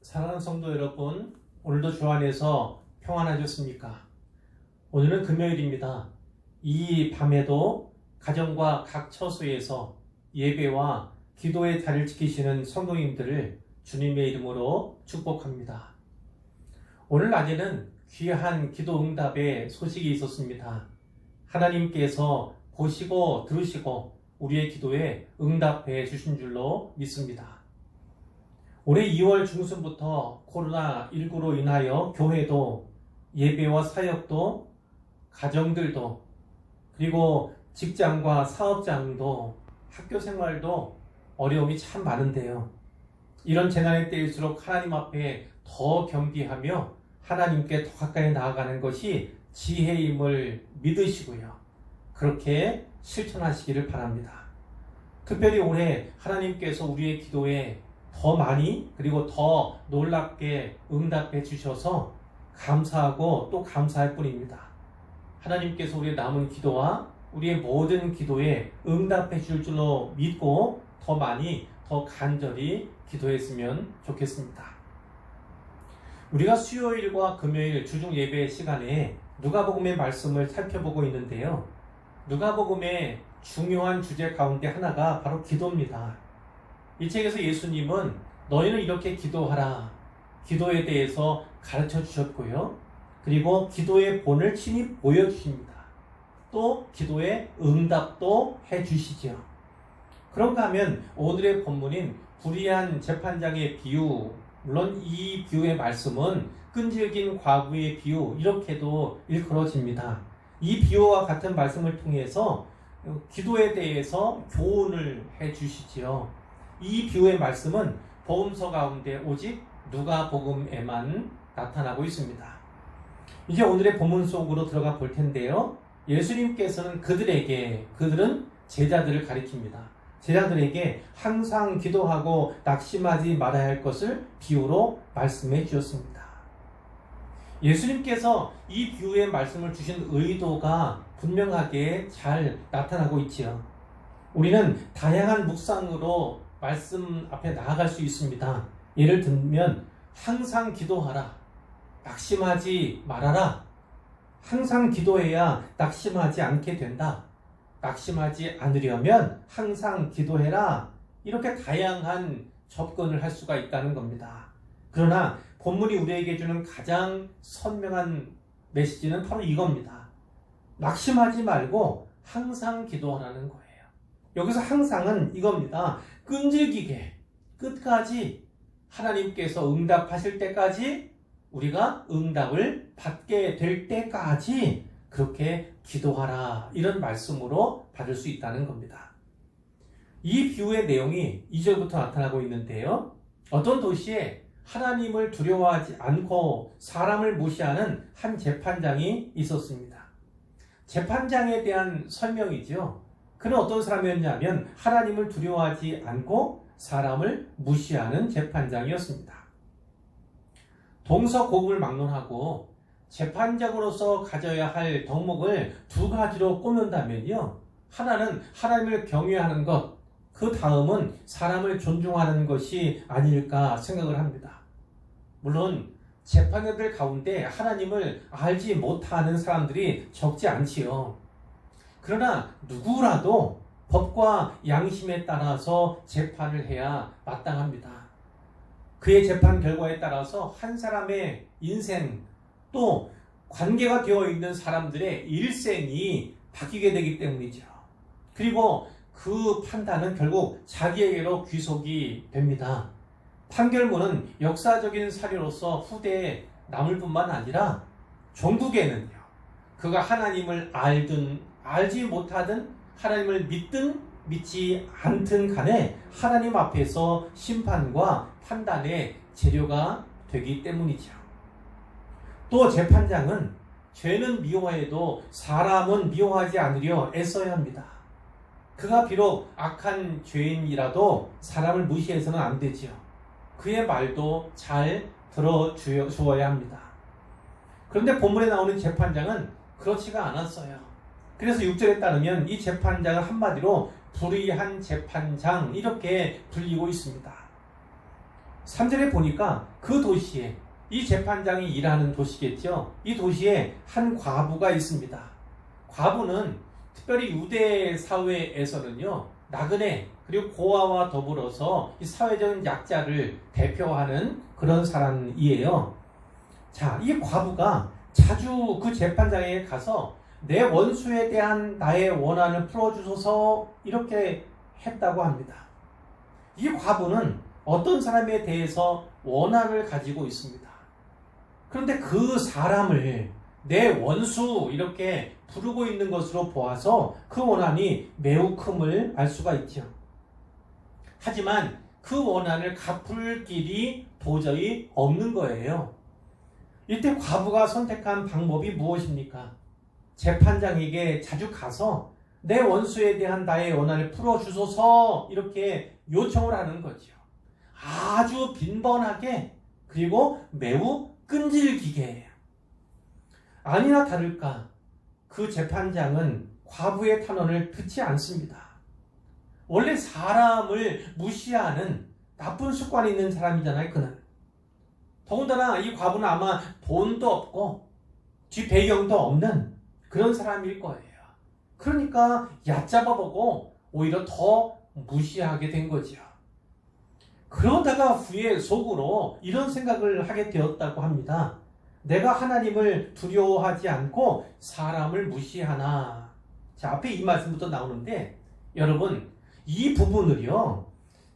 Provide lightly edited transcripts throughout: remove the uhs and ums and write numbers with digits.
사랑하는 성도 여러분, 오늘도 주 안에서 평안하셨습니까? 오늘은 금요일입니다. 이 밤에도 가정과 각 처소에서 예배와 기도의 자리를 지키시는 성도님들을 주님의 이름으로 축복합니다. 오늘 낮에는 귀한 기도 응답의 소식이 있었습니다. 하나님께서 보시고 들으시고 우리의 기도에 응답해 주신 줄로 믿습니다. 올해 2월 중순부터 코로나19로 인하여 교회도 예배와 사역도 가정들도 그리고 직장과 사업장도 학교 생활도 어려움이 참 많은데요. 이런 재난의 때일수록 하나님 앞에 더 겸비하며 하나님께 더 가까이 나아가는 것이 지혜임을 믿으시고요. 그렇게 실천하시기를 바랍니다. 특별히 올해 하나님께서 우리의 기도에 더 많이 그리고 더 놀랍게 응답해 주셔서 감사하고 또 감사할 뿐입니다. 하나님께서 우리의 남은 기도와 우리의 모든 기도에 응답해 줄 줄로 믿고 더 많이 더 간절히 기도했으면 좋겠습니다. 우리가 수요일과 금요일 주중 예배 시간에 누가복음의 말씀을 살펴보고 있는데요. 누가복음의 중요한 주제 가운데 하나가 바로 기도입니다. 이 책에서 예수님은 너희는 이렇게 기도하라, 기도에 대해서 가르쳐 주셨고요. 그리고 기도의 본을 친히 보여주십니다. 또 기도의 응답도 해주시죠. 그런가 하면 오늘의 본문인 불의한 재판장의 비유, 물론 이 비유의 말씀은 끈질긴 과부의 비유 이렇게도 일컬어집니다. 이 비유와 같은 말씀을 통해서 기도에 대해서 교훈을 해주시지요. 이 비유의 말씀은 복음서 가운데 오직 누가복음에만 나타나고 있습니다. 이제 오늘의 본문 속으로 들어가 볼 텐데요. 예수님께서는 그들은 제자들을 가리킵니다. 제자들에게 항상 기도하고 낙심하지 말아야 할 것을 비유로 말씀해 주셨습니다. 예수님께서 이 비유의 말씀을 주신 의도가 분명하게 잘 나타나고 있지요. 우리는 다양한 묵상으로 말씀 앞에 나아갈 수 있습니다. 예를 들면 항상 기도하라, 낙심하지 말아라, 항상 기도해야 낙심하지 않게 된다, 낙심하지 않으려면 항상 기도해라, 이렇게 다양한 접근을 할 수가 있다는 겁니다. 그러나 본문이 우리에게 주는 가장 선명한 메시지는 바로 이겁니다. 낙심하지 말고 항상 기도하라는 거예요. 여기서 항상은 이겁니다. 끈질기게 끝까지 하나님께서 응답하실 때까지 우리가 응답을 받게 될 때까지 그렇게 기도하라, 이런 말씀으로 받을 수 있다는 겁니다. 이 비유의 내용이 2절부터 나타나고 있는데요. 어떤 도시에 하나님을 두려워하지 않고 사람을 무시하는 한 재판장이 있었습니다. 재판장에 대한 설명이죠. 그는 어떤 사람이었냐면 하나님을 두려워하지 않고 사람을 무시하는 재판장이었습니다. 동서고금을 막론하고 재판장으로서 가져야 할 덕목을 두 가지로 꼽는다면요. 하나는 하나님을 경외하는 것, 그 다음은 사람을 존중하는 것이 아닐까 생각을 합니다. 물론 재판자들 가운데 하나님을 알지 못하는 사람들이 적지 않지요. 그러나 누구라도 법과 양심에 따라서 재판을 해야 마땅합니다. 그의 재판 결과에 따라서 한 사람의 인생, 또 관계가 되어 있는 사람들의 일생이 바뀌게 되기 때문이죠. 그리고 그 판단은 결국 자기에게로 귀속이 됩니다. 판결문은 역사적인 사례로서 후대에 남을 뿐만 아니라 종국에는요, 그가 하나님을 알든 알지 못하든 하나님을 믿든 믿지 않든 간에 하나님 앞에서 심판과 판단의 재료가 되기 때문이죠. 또 재판장은 죄는 미워해도 사람은 미워하지 않으려 애써야 합니다. 그가 비록 악한 죄인이라도 사람을 무시해서는 안 되지요. 그의 말도 잘 들어주어야 합니다. 그런데 본문에 나오는 재판장은 그렇지가 않았어요. 그래서 6절에 따르면 이 재판장은 한마디로 불의한 재판장, 이렇게 불리고 있습니다. 3절에 보니까 그 도시에, 이 재판장이 일하는 도시겠죠. 이 도시에 한 과부가 있습니다. 과부는 특별히 유대 사회에서는요, 나그네 그리고 고아와 더불어서 이 사회적인 약자를 대표하는 그런 사람이에요. 자, 이 과부가 자주 그 재판장에 가서 내 원수에 대한 나의 원한을 풀어주소서 이렇게 했다고 합니다. 이 과부는 어떤 사람에 대해서 원한을 가지고 있습니다. 그런데 그 사람을 내 원수 이렇게 부르고 있는 것으로 보아서 그 원한이 매우 큼을 알 수가 있죠. 하지만 그 원한을 갚을 길이 도저히 없는 거예요. 이때 과부가 선택한 방법이 무엇입니까? 재판장에게 자주 가서 내 원수에 대한 나의 원한을 풀어주소서 이렇게 요청을 하는 거죠. 아주 빈번하게, 그리고 매우 끈질기게. 아니나 다를까 그 재판장은 과부의 탄원을 듣지 않습니다. 원래 사람을 무시하는 나쁜 습관이 있는 사람이잖아요, 그는. 더군다나 이 과부는 아마 돈도 없고 뒤 배경도 없는 그런 사람일 거예요. 그러니까 얕잡아보고 오히려 더 무시하게 된 거죠. 그러다가 후에 속으로 이런 생각을 하게 되었다고 합니다. 내가 하나님을 두려워하지 않고 사람을 무시하나. 자, 앞에 이 말씀부터 나오는데, 여러분, 이 부분을요,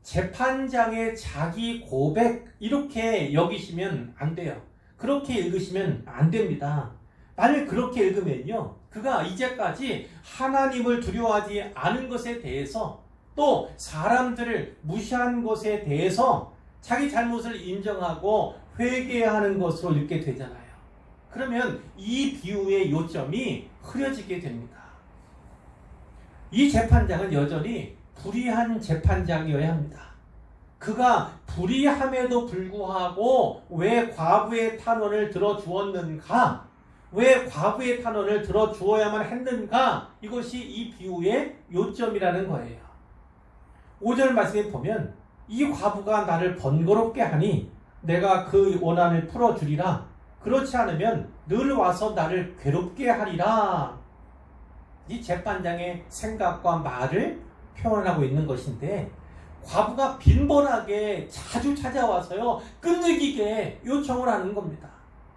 재판장의 자기 고백 이렇게 여기시면 안 돼요. 그렇게 읽으시면 안 됩니다. 만약 그렇게 읽으면요, 그가 이제까지 하나님을 두려워하지 않은 것에 대해서, 또 사람들을 무시한 것에 대해서 자기 잘못을 인정하고 회개하는 것으로 읽게 되잖아요. 그러면 이 비유의 요점이 흐려지게 됩니다. 이 재판장은 여전히 불의한 재판장이어야 합니다. 그가 불의함에도 불구하고 왜 과부의 탄원을 들어주었는가? 왜 과부의 탄원을 들어주어야만 했는가? 이것이 이 비유의 요점이라는 거예요. 5절 말씀에 보면 이 과부가 나를 번거롭게 하니 내가 그 원한을 풀어주리라. 그렇지 않으면 늘 와서 나를 괴롭게 하리라. 이 재판장의 생각과 말을 표현하고 있는 것인데, 과부가 빈번하게 자주 찾아와서요, 끈질기게 요청을 하는 겁니다.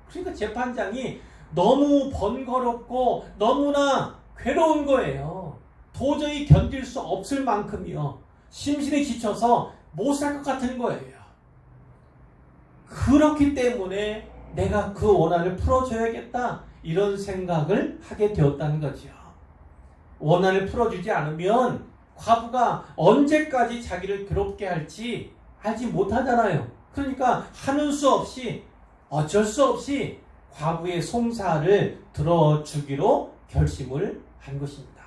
그러니까 재판장이 너무 번거롭고 너무나 괴로운 거예요. 도저히 견딜 수 없을 만큼이요, 심신이 지쳐서 못 살 것 같은 거예요. 그렇기 때문에 내가 그 원한을 풀어줘야겠다, 이런 생각을 하게 되었다는 거죠. 원한을 풀어주지 않으면 과부가 언제까지 자기를 괴롭게 할지 알지 못하잖아요. 그러니까 하는 수 없이, 어쩔 수 없이 과부의 송사를 들어주기로 결심을 한 것입니다.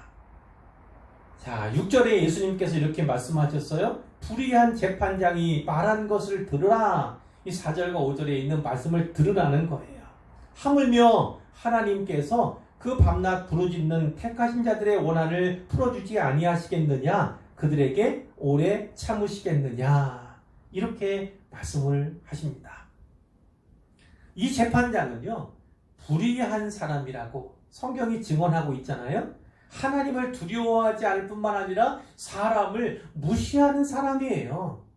자, 6절에 예수님께서 이렇게 말씀하셨어요. 불의한 재판장이 말한 것을 들으라. 이 4절과 5절에 있는 말씀을 들으라는 거예요. 하물며 하나님께서 그 밤낮 부르짖는 택하신 자들의 원한을 풀어주지 아니하시겠느냐? 그들에게 오래 참으시겠느냐? 이렇게 말씀을 하십니다. 이 재판장은요, 불의한 사람이라고 성경이 증언하고 있잖아요. 하나님을 두려워하지 않을 뿐만 아니라 사람을 무시하는 사람이에요.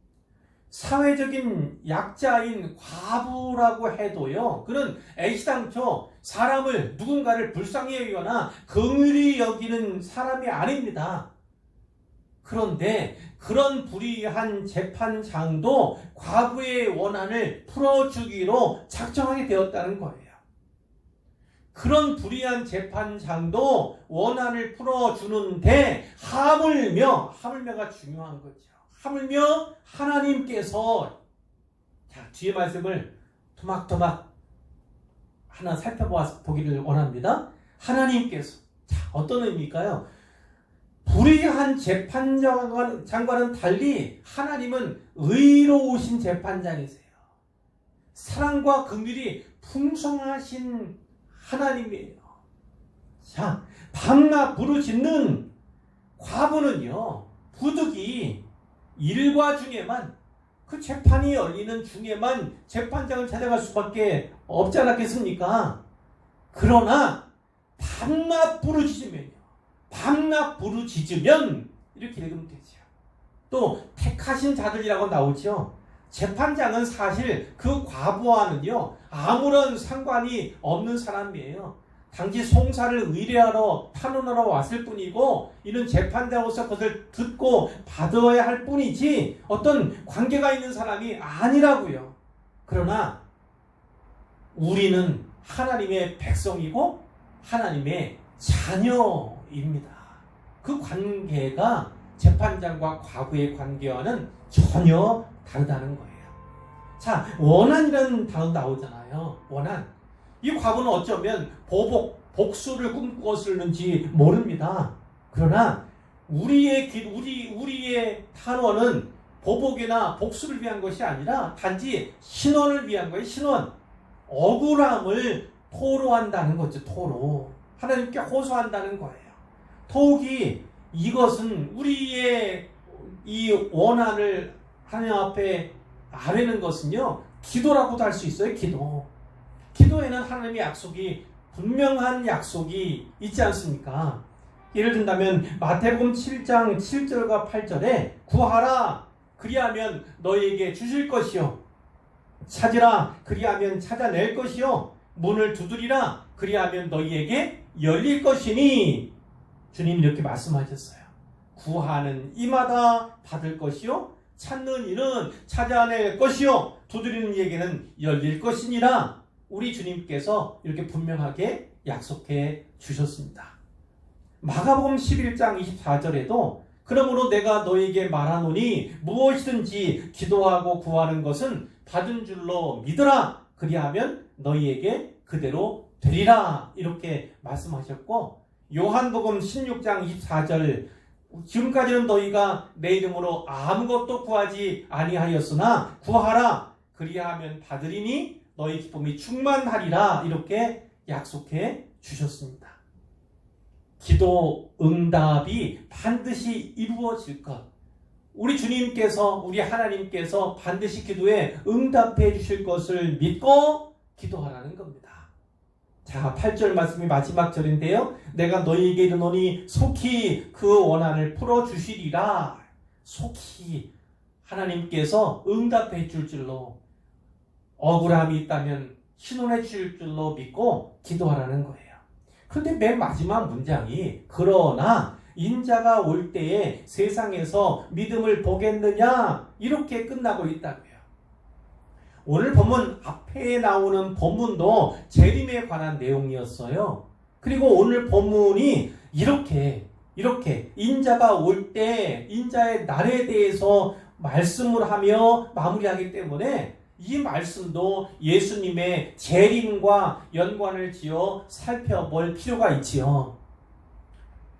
사회적인 약자인 과부라고 해도요, 그는 애시당초 사람을, 누군가를 불쌍히 여기거나 긍휼히 여기는 사람이 아닙니다. 그런데 그런 불의한 재판장도 과부의 원한을 풀어주기로 작정하게 되었다는 거예요. 그런 재판장도 원한을 풀어주는데 하물며가 중요한 거죠. 하물며 하나님께서, 자, 뒤에 말씀을 토막토막 하나 살펴보기를 원합니다. 하나님께서, 자, 어떤 의미일까요? 불의한 재판장과는 달리 하나님은 의로우신 재판장이세요. 사랑과 긍휼이 풍성하신 하나님이에요. 자, 밤낮 부르짖는 과부는요, 부득이 일과 중에만 그 재판이 열리는 중에만 재판장을 찾아갈 수밖에 없지 않았겠습니까? 그러나 밤낮 부르짖으면 이렇게 읽으면 되죠. 또 택하신 자들이라고 나오죠. 재판장은 사실 그 과부와는요 아무런 상관이 없는 사람이에요. 당시 송사를 의뢰하러 탄원하러 왔을 뿐이고 이는 재판장으로서 그것을 듣고 받아야 할 뿐이지 어떤 관계가 있는 사람이 아니라고요. 그러나 우리는 하나님의 백성이고 하나님의 자녀입니다. 그 관계가 재판장과 과부의 관계와는 전혀 다르다는 거예요. 자, 원한이라는 단어 나오잖아요. 원한. 이 과부는 어쩌면 복수를 꿈꾸었을는지 모릅니다. 그러나 우리의 탄원은 보복이나 복수를 위한 것이 아니라 단지 신원을 위한 거예요. 신원. 억울함을 토로한다는 거죠. 토로. 하나님께 호소한다는 거예요. 더욱이 이것은 우리의 이 원한을 하나님 앞에 아뢰는 것은요. 기도라고도 할 수 있어요. 기도에는 하나님의 약속이 분명한 약속이 있지 않습니까? 예를 든다면 마태복음 7장 7절과 8절에 구하라 그리하면 너희에게 주실 것이요 찾으라 그리하면 찾아낼 것이요 문을 두드리라 그리하면 너희에게 열릴 것이니 주님 이렇게 말씀하셨어요. 구하는 이마다 받을 것이요 찾는 이는 찾아낼 것이요 두드리는 이에게는 열릴 것이니라. 우리 주님께서 이렇게 분명하게 약속해 주셨습니다. 마가복음 11장 24절에도 그러므로 내가 너에게 말하노니 무엇이든지 기도하고 구하는 것은 받은 줄로 믿으라 그리하면 너희에게 그대로 되리라 이렇게 말씀하셨고 요한복음 16장 24절 지금까지는 너희가 내 이름으로 아무것도 구하지 아니하였으나 구하라 그리하면 받으리니 너희 기쁨이 충만하리라 이렇게 약속해 주셨습니다. 기도 응답이 반드시 이루어질 것. 우리 주님께서 우리 하나님께서 반드시 기도에 응답해 주실 것을 믿고 기도하라는 겁니다. 자, 8절 말씀이 마지막 절인데요. 내가 너희에게 이르노니 속히 그 원한을 풀어주시리라. 속히 하나님께서 응답해 줄 줄로 억울함이 있다면 신원해 줄 줄로 믿고 기도하라는 거예요. 그런데 맨 마지막 문장이 그러나 인자가 올 때에 세상에서 믿음을 보겠느냐 이렇게 끝나고 있다고요. 오늘 본문 앞에 나오는 본문도 재림에 관한 내용이었어요. 그리고 오늘 본문이 이렇게 인자가 올 때 인자의 날에 대해서 말씀을 하며 마무리하기 때문에 이 말씀도 예수님의 재림과 연관을 지어 살펴볼 필요가 있지요.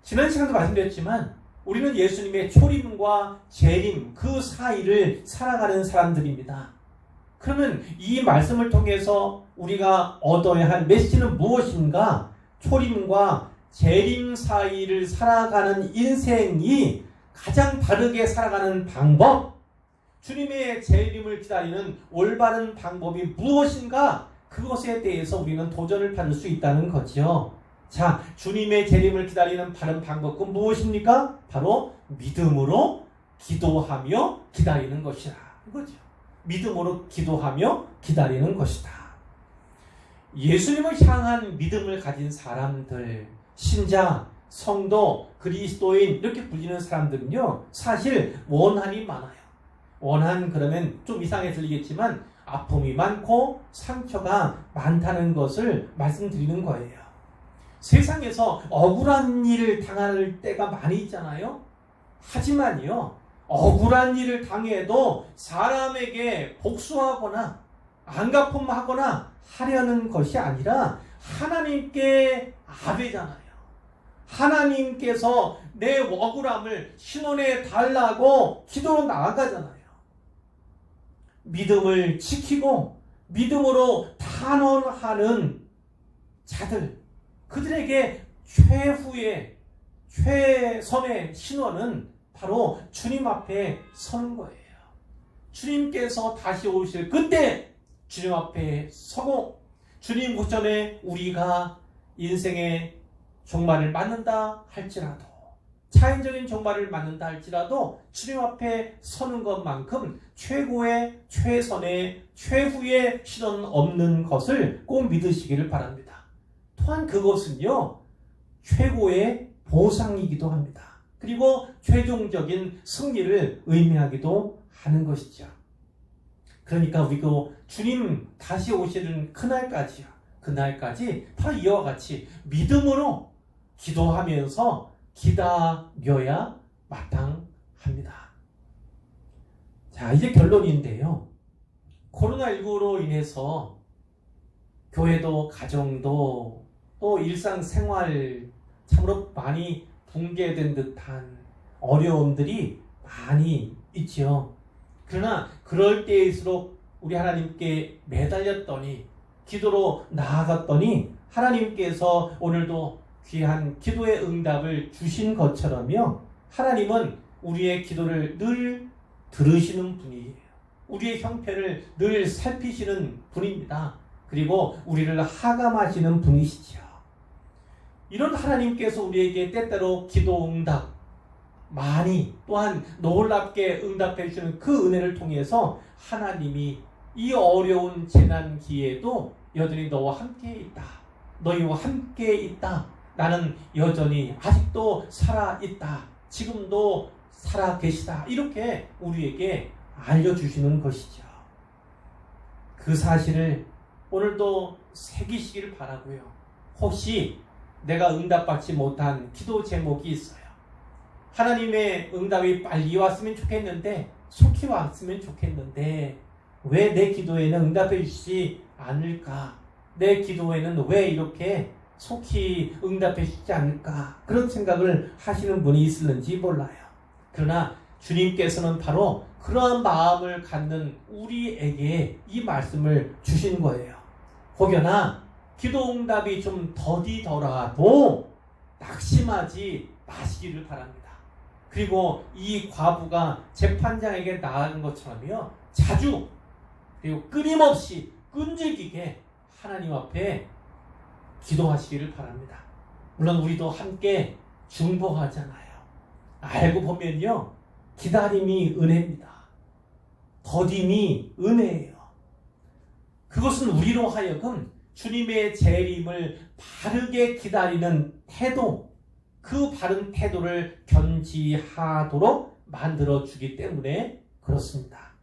지난 시간도 말씀드렸지만 우리는 예수님의 초림과 재림 그 사이를 살아가는 사람들입니다. 그러면 이 말씀을 통해서 우리가 얻어야 할 메시지는 무엇인가? 초림과 재림 사이를 살아가는 인생이 가장 바르게 살아가는 방법, 주님의 재림을 기다리는 올바른 방법이 무엇인가? 그것에 대해서 우리는 도전을 받을 수 있다는 거죠. 자, 주님의 재림을 기다리는 바른 방법은 무엇입니까? 바로 믿음으로 기도하며 기다리는 것이라. 이거죠. 믿음으로 기도하며 기다리는 것이다. 예수님을 향한 믿음을 가진 사람들, 신자, 성도, 그리스도인 이렇게 불리는 사람들은요. 사실 원한이 많아요. 원한 그러면 좀 이상하게 들리겠지만 아픔이 많고 상처가 많다는 것을 말씀드리는 거예요. 세상에서 억울한 일을 당할 때가 많이 있잖아요. 하지만요. 억울한 일을 당해도 사람에게 복수하거나 안갚음하거나 하려는 것이 아니라 하나님께 아뢰잖아요. 하나님께서 내 억울함을 신원해 달라고 기도로 나아가잖아요. 믿음을 지키고 믿음으로 탄원하는 자들, 그들에게 최선의 신원은 바로 주님 앞에 서는 거예요. 주님께서 다시 오실 그때 주님 앞에 서고 주님 오전에 우리가 인생의 종말을 맞는다 할지라도 차인적인 종말을 맞는다 할지라도 주님 앞에 서는 것만큼 최고의 최선의 최후의 실현 없는 것을 꼭 믿으시기를 바랍니다. 또한 그것은요 최고의 보상이기도 합니다. 그리고 최종적인 승리를 의미하기도 하는 것이죠. 그러니까 우리가 주님 다시 오시는 그날까지요. 그날까지 바로 이와 같이 믿음으로 기도하면서 기다려야 마땅합니다. 자, 이제 결론인데요. 코로나19로 인해서 교회도 가정도 또 일상생활 참으로 많이 붕괴된 듯한 어려움들이 많이 있죠. 그러나 그럴 때일수록 우리 하나님께 매달렸더니 기도로 나아갔더니 하나님께서 오늘도 귀한 기도의 응답을 주신 것처럼요. 하나님은 우리의 기도를 늘 들으시는 분이에요. 우리의 형편을 늘 살피시는 분입니다. 그리고 우리를 하감하시는 분이시죠. 이런 하나님께서 우리에게 때때로 기도 응답 많이 또한 놀랍게 응답해 주시는 그 은혜를 통해서 하나님이 이 어려운 재난기에도 여전히 너와 함께 있다. 너희와 함께 있다. 나는 여전히 아직도 살아있다. 지금도 살아계시다. 이렇게 우리에게 알려주시는 것이죠. 그 사실을 오늘도 새기시길 바라고요. 혹시 내가 응답받지 못한 기도 제목이 있어요. 하나님의 응답이 빨리 왔으면 좋겠는데 속히 왔으면 좋겠는데 왜 내 기도에는 응답해 주시지 않을까? 내 기도에는 왜 이렇게 속히 응답해 주시지 않을까? 그런 생각을 하시는 분이 있을는지 몰라요. 그러나 주님께서는 바로 그러한 마음을 갖는 우리에게 이 말씀을 주신 거예요. 혹여나 기도 응답이 좀 더디더라도 낙심하지 마시기를 바랍니다. 그리고 이 과부가 재판장에게 나아간 것처럼요. 자주 그리고 끊임없이 끈질기게 하나님 앞에 기도하시기를 바랍니다. 물론 우리도 함께 중보하잖아요. 알고 보면요. 기다림이 은혜입니다. 더딤이 은혜예요. 그것은 우리로 하여금 주님의 재림을 바르게 기다리는 태도, 그 바른 태도를 견지하도록 만들어주기 때문에 그렇습니다.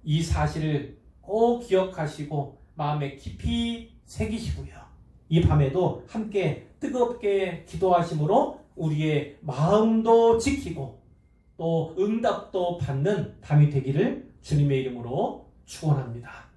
이 사실을 꼭 기억하시고 마음에 깊이 새기시고요. 이 밤에도 함께 뜨겁게 기도하심으로 우리의 마음도 지키고 또 응답도 받는 밤이 되기를 주님의 이름으로 축원합니다.